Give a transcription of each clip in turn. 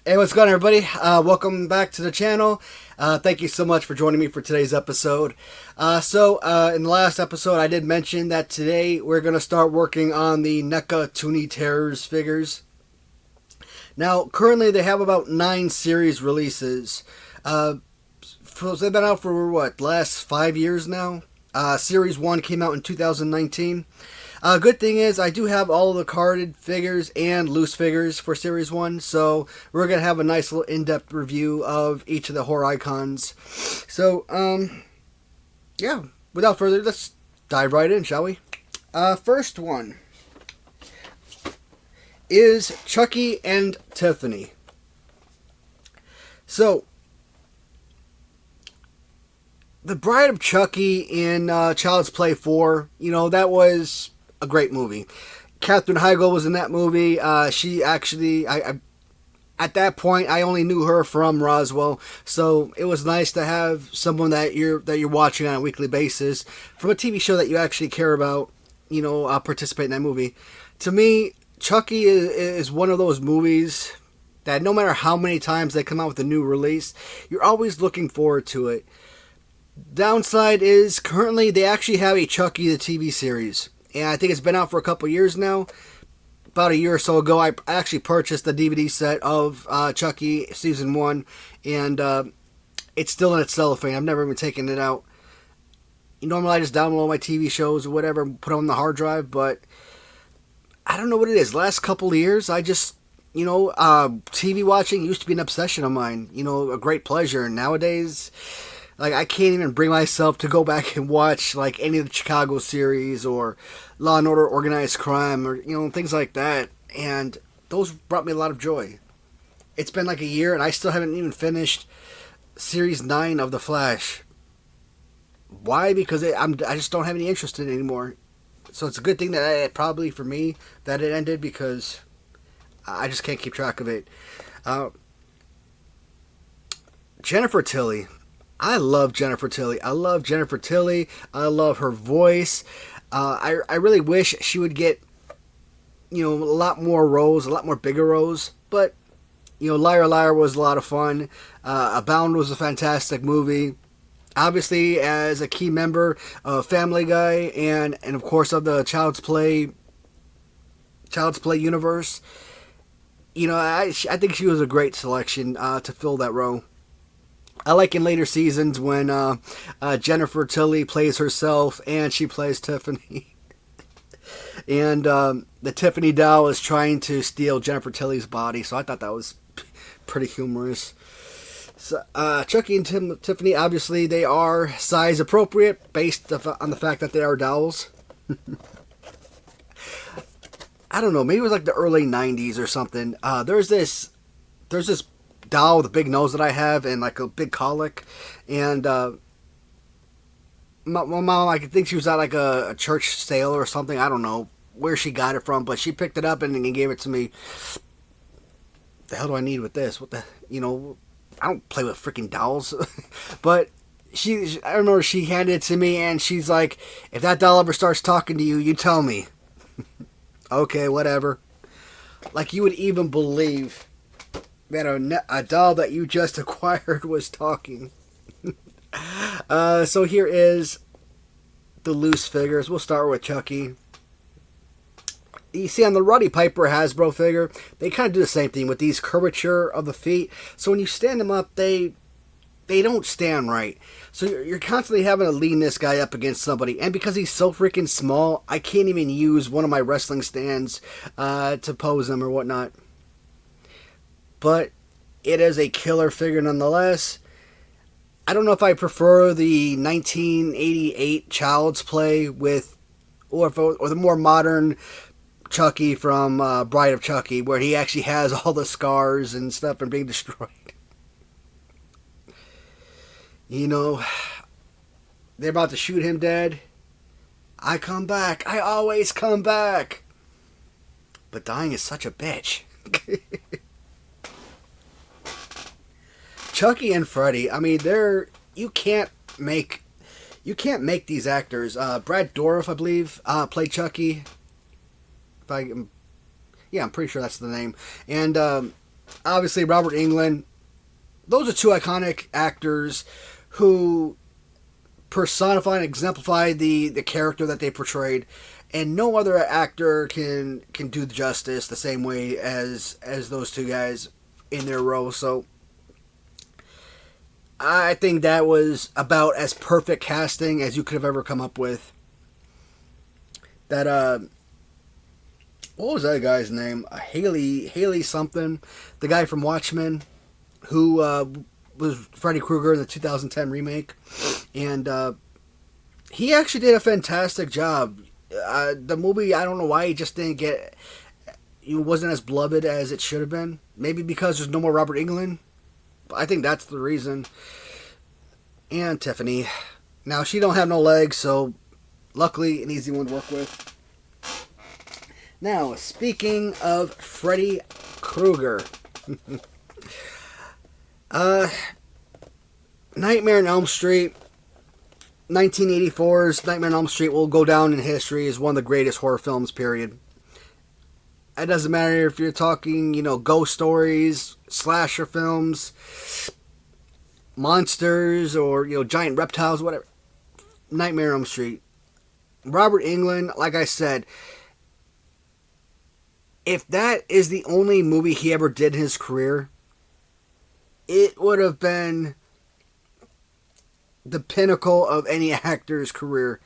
Hey, what's going on, everybody? Welcome back to the channel. Thank you so much for joining me for today's episode. In the last episode, I did mention that today we're going to start working on the Neca Toony Terrors figures. Now, currently they have about 9 series releases. They've been out for, what, last 5 years now? Series 1 came out in 2019. Good thing is I do have all of the carded figures and loose figures for Series 1, so we're going to have a nice little in-depth review of each of the horror icons. So, yeah, without further ado, let's dive right in, shall we? First one is Chucky and Tiffany. So, The Bride of Chucky in Child's Play 4, that was a great movie. Katherine Heigl was in that movie. She actually, at that point, I only knew her from Roswell, so it was nice to have someone that you're watching on a weekly basis from a TV show that you actually care about, participate in that movie. To me, Chucky is one of those movies that no matter how many times they come out with a new release, you're always looking forward to it. Downside is currently they actually have a Chucky the TV series. And I think it's been out for a couple years now. About a year or so ago, I actually purchased the DVD set of Chucky Season 1. And it's still in its cellophane. I've never even taken it out. Normally, I just download my TV shows or whatever and put them on the hard drive. But I don't know what it is. Last couple of years, I just, TV watching used to be an obsession of mine. A great pleasure. And nowadays, I can't even bring myself to go back and watch, any of the Chicago series or Law and Order Organized Crime or, things like that. And those brought me a lot of joy. It's been a year and I still haven't even finished Series 9 of The Flash. Why? Because I just don't have any interest in it anymore. So it's a good thing that probably for me that it ended because I just can't keep track of it. Jennifer Tilly. I love Jennifer Tilly. I love her voice. I really wish she would get, a lot more roles, a lot more bigger roles. But, Liar Liar was a lot of fun. Abound was a fantastic movie. Obviously, as a key member of Family Guy and of course of the Child's Play universe, I think she was a great selection to fill that role. I like in later seasons when Jennifer Tilly plays herself and she plays Tiffany. And the Tiffany doll is trying to steal Jennifer Tilly's body, so I thought that was pretty humorous. So, Chucky and Tiffany, obviously, they are size appropriate based on the fact that they are dolls. I don't know, maybe it was the early 90s or something. There's this doll with a big nose that I have and a big colic, and my mom, I think she was at a church sale or something. I don't know where she got it from, but she picked it up and gave it to me. The hell do I need with this? What the, I don't play with freaking dolls. But I remember she handed it to me and she's like, if that doll ever starts talking to you, you tell me. Okay, whatever. You would even believe that a doll that you just acquired was talking. So here is the loose figures. We'll start with Chucky. You see on the Roddy Piper Hasbro figure, they kind of do the same thing with these curvature of the feet. So when you stand them up, they don't stand right. So you're constantly having to lean this guy up against somebody. And because he's so freaking small, I can't even use one of my wrestling stands to pose him or whatnot. But it is a killer figure nonetheless. I don't know if I prefer the 1988 Child's Play or the more modern Chucky from Bride of Chucky, where he actually has all the scars and stuff and being destroyed. They're about to shoot him dead. I come back. I always come back. But dying is such a bitch. Chucky and Freddy, I mean, you can't make these actors. Brad Dourif, I believe, played Chucky. I'm pretty sure that's the name. And obviously Robert Englund. Those are two iconic actors who personify and exemplify the character that they portrayed, and no other actor can do justice the same way as those two guys in their role. So I think that was about as perfect casting as you could have ever come up with. That what was that guy's name? Haley something, the guy from Watchmen, who was Freddy Krueger in the 2010 remake, and he actually did a fantastic job. The movie, I don't know why he just didn't get, it wasn't as beloved as it should have been. Maybe because there's no more Robert Englund. I think that's the reason. And Tiffany. Now, she don't have no legs, so luckily an easy one to work with. Now, speaking of Freddy Krueger. Nightmare on Elm Street. 1984's Nightmare on Elm Street will go down in history as one of the greatest horror films, period. It doesn't matter if you're talking, ghost stories, slasher films, monsters, or, giant reptiles, whatever. Nightmare on Elm Street. Robert Englund, like I said, if that is the only movie he ever did in his career, it would have been the pinnacle of any actor's career.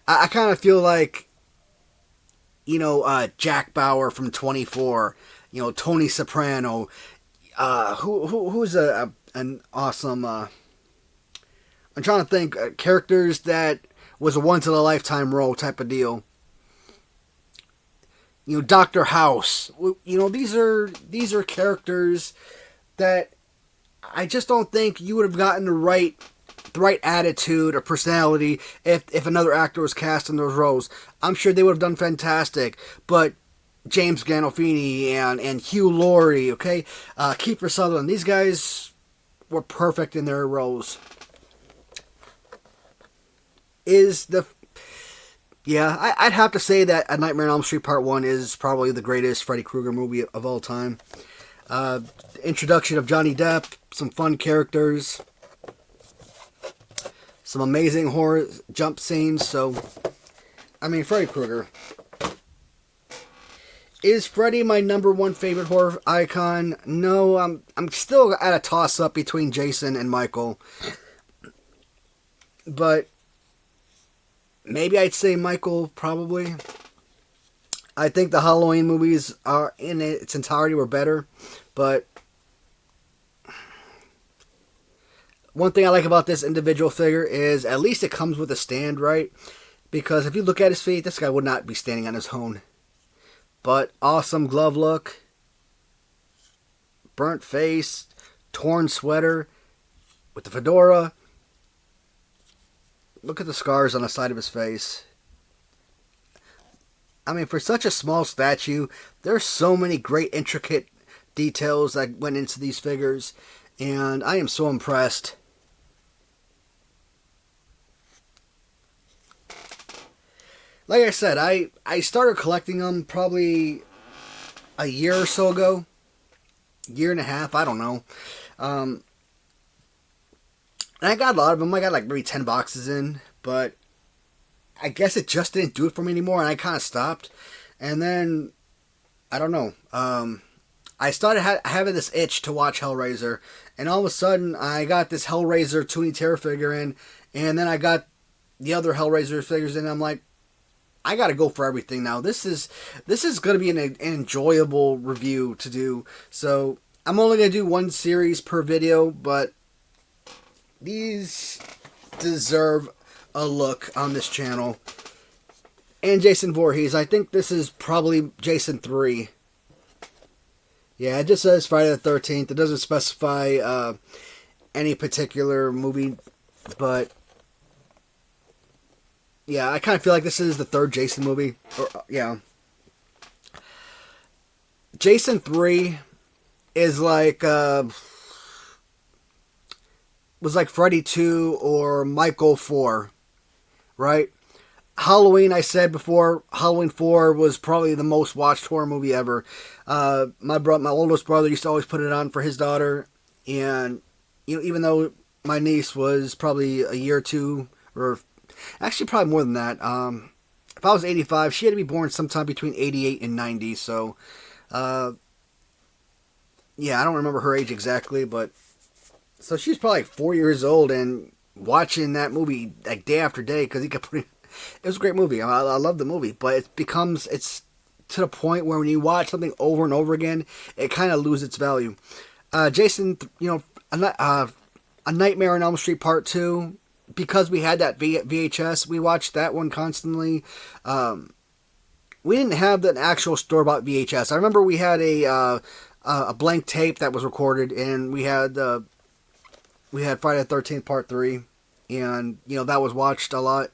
I kind of feel like, Jack Bauer from 24, Tony Soprano, who's an awesome, I'm trying to think, characters that was a once-in-a-lifetime role type of deal. Dr. House. These are characters that I just don't think you would have gotten the right attitude or personality if another actor was cast in those roles. I'm sure they would have done fantastic, but James Gandolfini and Hugh Laurie, okay, Kiefer Sutherland, these guys were perfect in their roles. I'd have to say that A Nightmare on Elm Street Part 1 is probably the greatest Freddy Krueger movie of all time. Introduction of Johnny Depp, some fun characters, some amazing horror jump scenes. So, Freddy Krueger. Is Freddy my number one favorite horror icon? No, I'm still at a toss-up between Jason and Michael. But maybe I'd say Michael, probably. I think the Halloween movies are in its entirety were better, but one thing I like about this individual figure is at least it comes with a stand, right? Because if you look at his feet, this guy would not be standing on his own. But awesome glove look, burnt face, torn sweater with the fedora. Look at the scars on the side of his face. For such a small statue, there's so many great intricate details that went into these figures, and I am so impressed. Like I said, I started collecting them probably a year or so ago. Year and a half, I don't know. And I got a lot of them. I got like maybe 10 boxes in, but I guess it just didn't do it for me anymore, and I kind of stopped. And then, I don't know, I started having this itch to watch Hellraiser, and all of a sudden, I got this Hellraiser Toony Terror figure in, and then I got the other Hellraiser figures in, and I'm like, I gotta go for everything now. This is going to be an enjoyable review to do, so I'm only going to do one series per video, but these deserve a look on this channel. And Jason Voorhees, I think this is probably Jason 3. Yeah, it just says Friday the 13th. It doesn't specify any particular movie, but yeah, I kind of feel like this is the third Jason movie. Yeah. Jason 3 is like was like Freddy 2 or Michael 4. Right? Halloween, I said before, Halloween 4 was probably the most watched horror movie ever. My oldest brother used to always put it on for his daughter, and even though my niece was probably a year or two, or actually probably more than that. If I was 85, she had to be born sometime between 88 and 90. So, yeah, I don't remember her age exactly, but so she's probably like 4 years old and watching that movie like day after day because he kept putting. It was a great movie. I love the movie, but it's to the point where when you watch something over and over again, it kind of loses its value. Jason, A Nightmare on Elm Street Part 2, because we had that VHS, we watched that one constantly. We didn't have an actual store-bought VHS. I remember we had a blank tape that was recorded, and we had Friday the 13th Part 3, and that was watched a lot.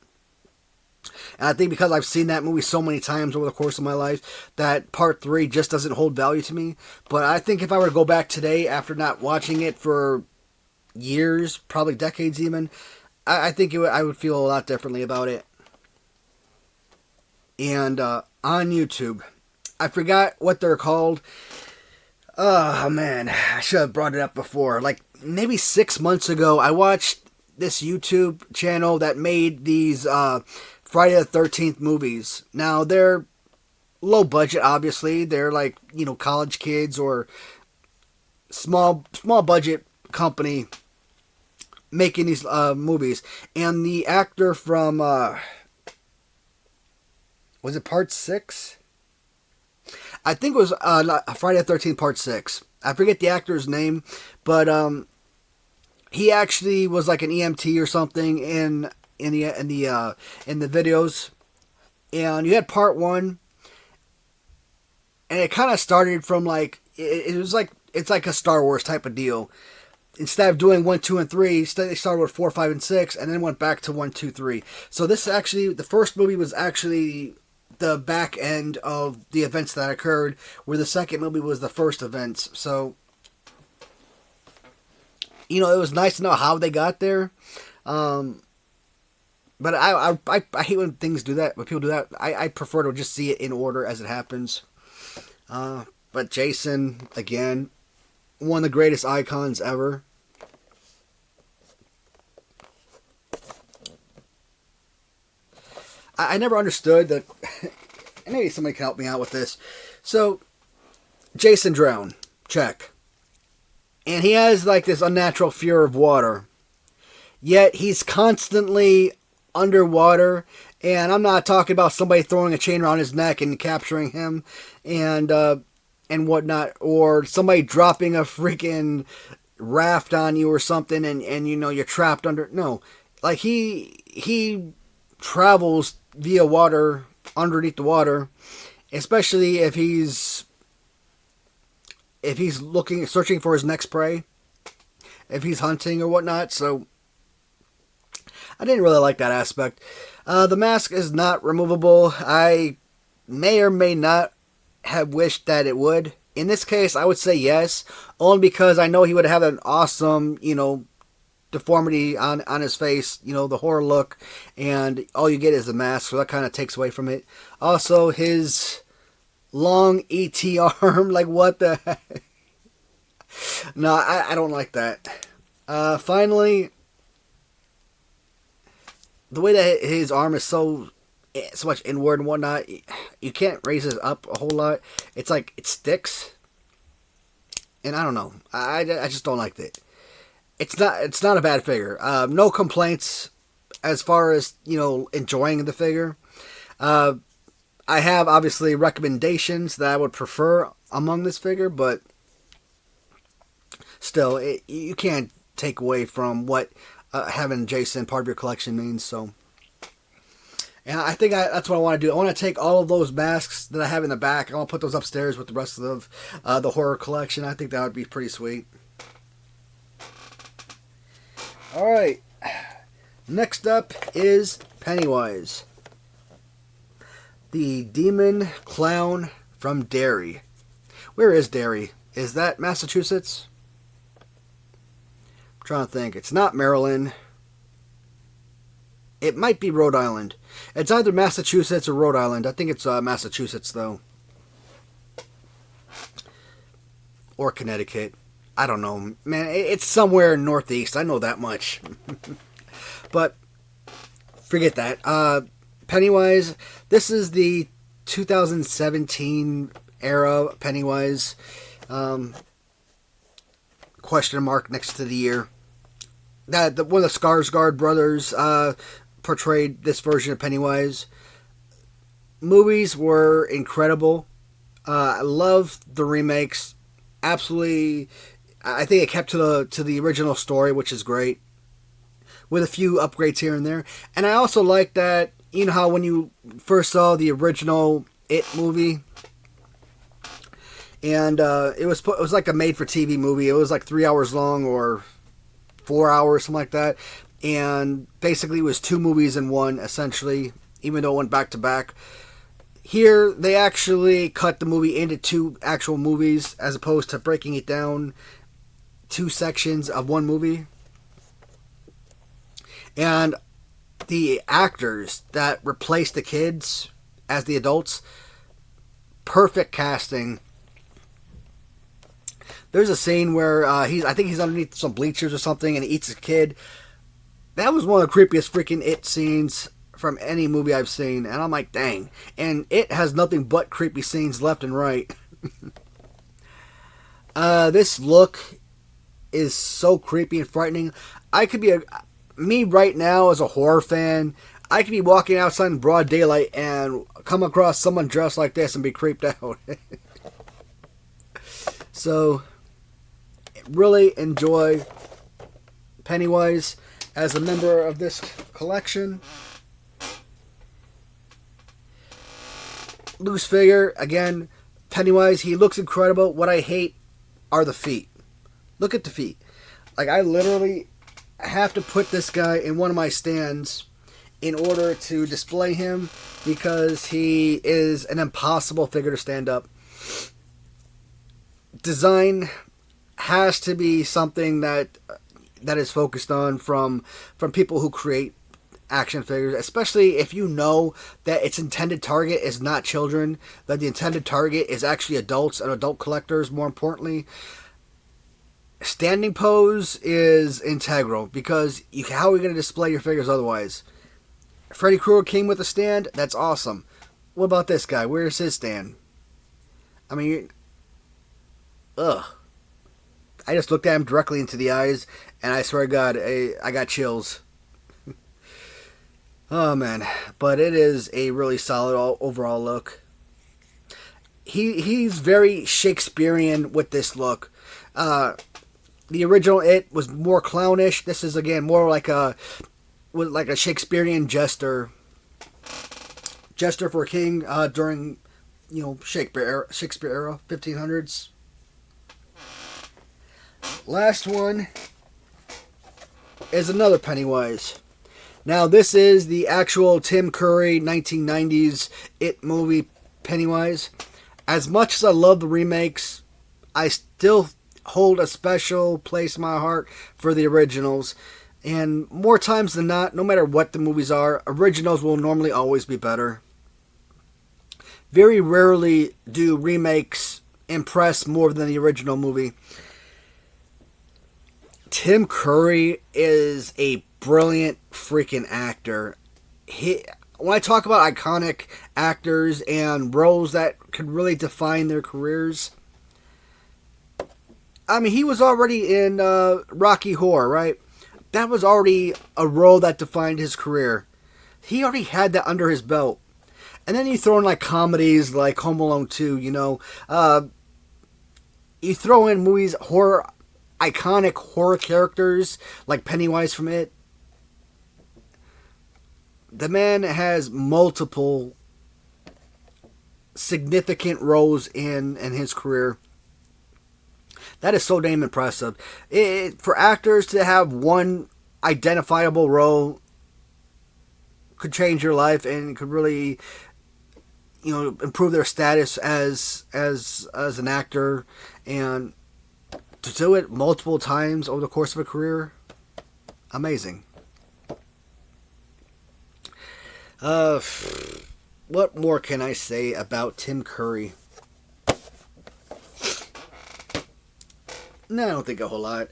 And I think because I've seen that movie so many times over the course of my life, that Part 3 just doesn't hold value to me. But I think if I were to go back today after not watching it for years, probably decades even, I think I would feel a lot differently about it. And on YouTube, I forgot what they're called. Oh man, I should have brought it up before. Like maybe 6 months ago, I watched this YouTube channel that made these Friday the 13th movies. Now they're low budget, obviously. They're like college kids or small budget company making these movies. And the actor from was it Part 6? I think it was Friday the 13th Part 6. I forget the actor's name, but he actually was like an EMT or something in the videos. And you had Part 1, and it kind of started from like it was like it's like a Star Wars type of deal. Instead of doing 1, 2, and 3, they started with 4, 5, and 6, and then went back to 1, 2, 3. So this actually, the first movie was actually the back end of the events that occurred, where the second movie was the first events. So, it was nice to know how they got there. But I hate when things do that, when people do that. I prefer to just see it in order as it happens. But Jason, again, one of the greatest icons ever. I never understood the. Maybe somebody can help me out with this. So, Jason drowned. Check. And he has like this unnatural fear of water. Yet he's constantly underwater. And I'm not talking about somebody throwing a chain around his neck and capturing him and whatnot. Or somebody dropping a freaking raft on you or something and you're trapped under. No. Like he travels via water, underneath the water, especially if he's searching for his next prey, if he's hunting or whatnot. So I didn't really like that aspect. The mask is not removable. I may or may not have wished that it would. In this case, I would say yes, only because I know he would have an awesome, deformity on his face, the horror look, and all you get is the mask, so that kind of takes away from it. Also, his long ET arm, like what the heck? No, I don't like that. Finally, the way that his arm is so much inward and whatnot, you can't raise it up a whole lot. It's like it sticks, and I don't know. I just don't like it. It's not a bad figure. No complaints as far as enjoying the figure. I have obviously recommendations that I would prefer among this figure, but still, you can't take away from what having Jason part of your collection means. So, and I think that's what I want to do. I want to take all of those masks that I have in the back. I want to put those upstairs with the rest of the horror collection. I think that would be pretty sweet. Alright, next up is Pennywise, the demon clown from Derry. Where is Derry? Is that Massachusetts? I'm trying to think. It's not Maryland. It might be Rhode Island. It's either Massachusetts or Rhode Island. I think it's Massachusetts, though. Or Connecticut. I don't know. Man, it's somewhere northeast. I know that much. But forget that. Pennywise, this is the 2017 era Pennywise. Question mark next to the year. One of the Skarsgård brothers portrayed this version of Pennywise. Movies were incredible. I love the remakes. Absolutely, I think it kept to the original story, which is great, with a few upgrades here and there. And I also like that, you know how when you first saw the original It movie, and it was like a made-for-TV movie. It was like 3 hours long or 4 hours, something like that. And basically it was two movies in one, essentially, even though it went back to back. Here, they actually cut the movie into two actual movies, as opposed to breaking it down two sections of one movie. And the actors that replaced the kids as the adults, perfect casting. There's a scene where I think he's underneath some bleachers or something, and he eats a kid. That was one of the creepiest freaking It scenes from any movie I've seen, and I'm like, dang. And It has nothing but creepy scenes left and right. This look is so creepy and frightening. I could be me right now as a horror fan. I could be walking outside in broad daylight and come across someone dressed like this and be creeped out. So, really enjoy Pennywise as a member of this collection. Loose figure, again, Pennywise, he looks incredible. What I hate are the feet. Look at the feet. Like, I literally have to put this guy in one of my stands in order to display him, because he is an impossible figure to stand up. Design has to be something that is focused on from people who create action figures, especially if you know that its intended target is not children, that the intended target is actually adults and adult collectors, more importantly. Standing pose is integral, because how are you going to display your figures otherwise? Freddy Krueger came with a stand. That's awesome. What about this guy? Where's his stand? I mean, ugh. I just looked at him directly into the eyes, and I swear to God, I got chills. Oh, man. But it is a really solid overall look. He's very Shakespearean with this look. The original It was more clownish. This is, again, more like a Shakespearean jester for a king during, Shakespeare era, 1500s. Last one is another Pennywise. Now, this is the actual Tim Curry 1990s It movie Pennywise. As much as I love the remakes, I still hold a special place in my heart for the originals. And more times than not, no matter what the movies are, originals will normally always be better. Very rarely do remakes impress more than the original movie. Tim Curry is a brilliant freaking actor. When I talk about iconic actors and roles that could really define their careers, I mean, he was already in Rocky Horror, right? That was already a role that defined his career. He already had that under his belt. And then you throw in like comedies like Home Alone 2, you throw in movies, iconic horror characters like Pennywise from It. The man has multiple significant roles in his career. That is so damn impressive. For actors to have one identifiable role could change your life and could really, improve their status as an actor, and to do it multiple times over the course of a career, amazing. Uh, what more can I say about Tim Curry? No, I don't think a whole lot.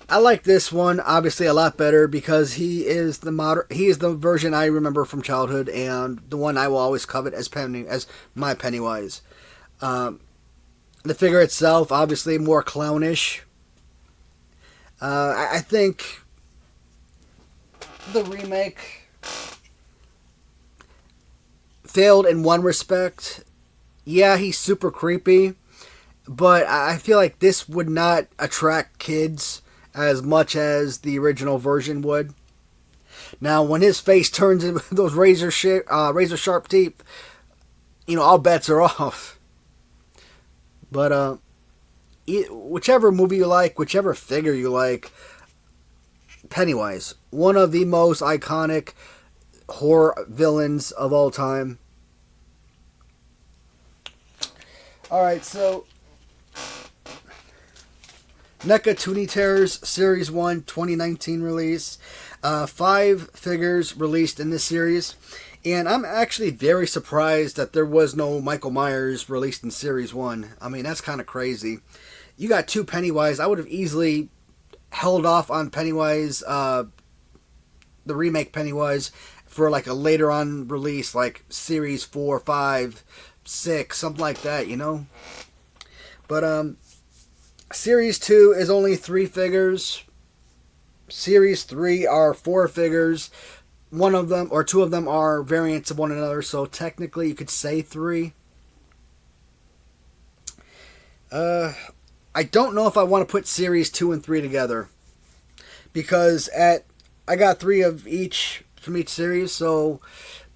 I like this one obviously a lot better because he is the version I remember from childhood and the one I will always covet as my Pennywise. The figure itself obviously more clownish. I think the remake failed in one respect. Yeah, he's super creepy, but I feel like this would not attract kids as much as the original version would. Now, when his face turns into those razor sharp teeth, all bets are off. But whichever movie you like, whichever figure you like, Pennywise, one of the most iconic horror villains of all time. Alright, so Neca Toony Terrors Series 1 2019 release. 5 figures released in this series. And I'm actually very surprised that there was no Michael Myers released in Series 1. I mean, that's kind of crazy. You got 2 Pennywise. I would have easily held off on Pennywise, the remake Pennywise, for like a later on release, like Series 4, 5, 6, something like that, But, Series 2 is only 3 figures. Series 3 are 4 figures. One of them, or 2 of them, are variants of one another, so technically you could say 3. I don't know if I want to put Series 2 and 3 together. Because I got 3 of each from each series, so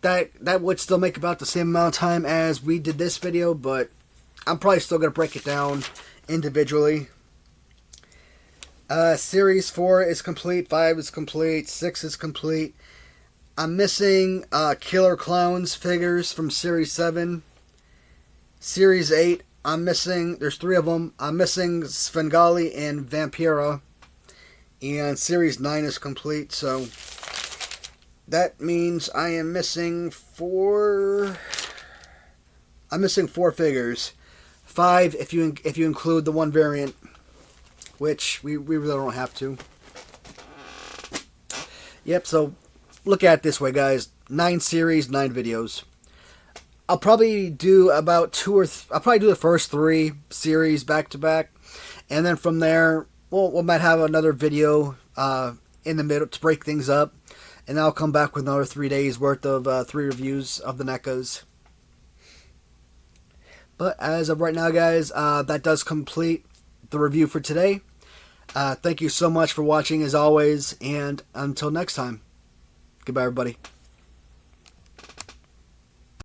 that would still make about the same amount of time as we did this video, but I'm probably still going to break it down individually. Series 4 is complete, 5 is complete, 6 is complete. I'm missing Killer Clowns figures from Series 7. Series 8, I'm missing, there's 3 of them. I'm missing Svengali and Vampira. And Series 9 is complete, so that means I am missing 4. I'm missing 4 figures. 5 if you include the one variant, which we really don't have to. Yep, so look at it this way, guys. 9 series, 9 videos. I'll probably do about I'll probably do the first 3 series back to back, and then from there, we might have another video in the middle to break things up, and I'll come back with another 3 days worth of 3 reviews of the NECAs. But as of right now, guys, that does complete the review for today. Thank you so much for watching, as always, and until next time, goodbye, everybody.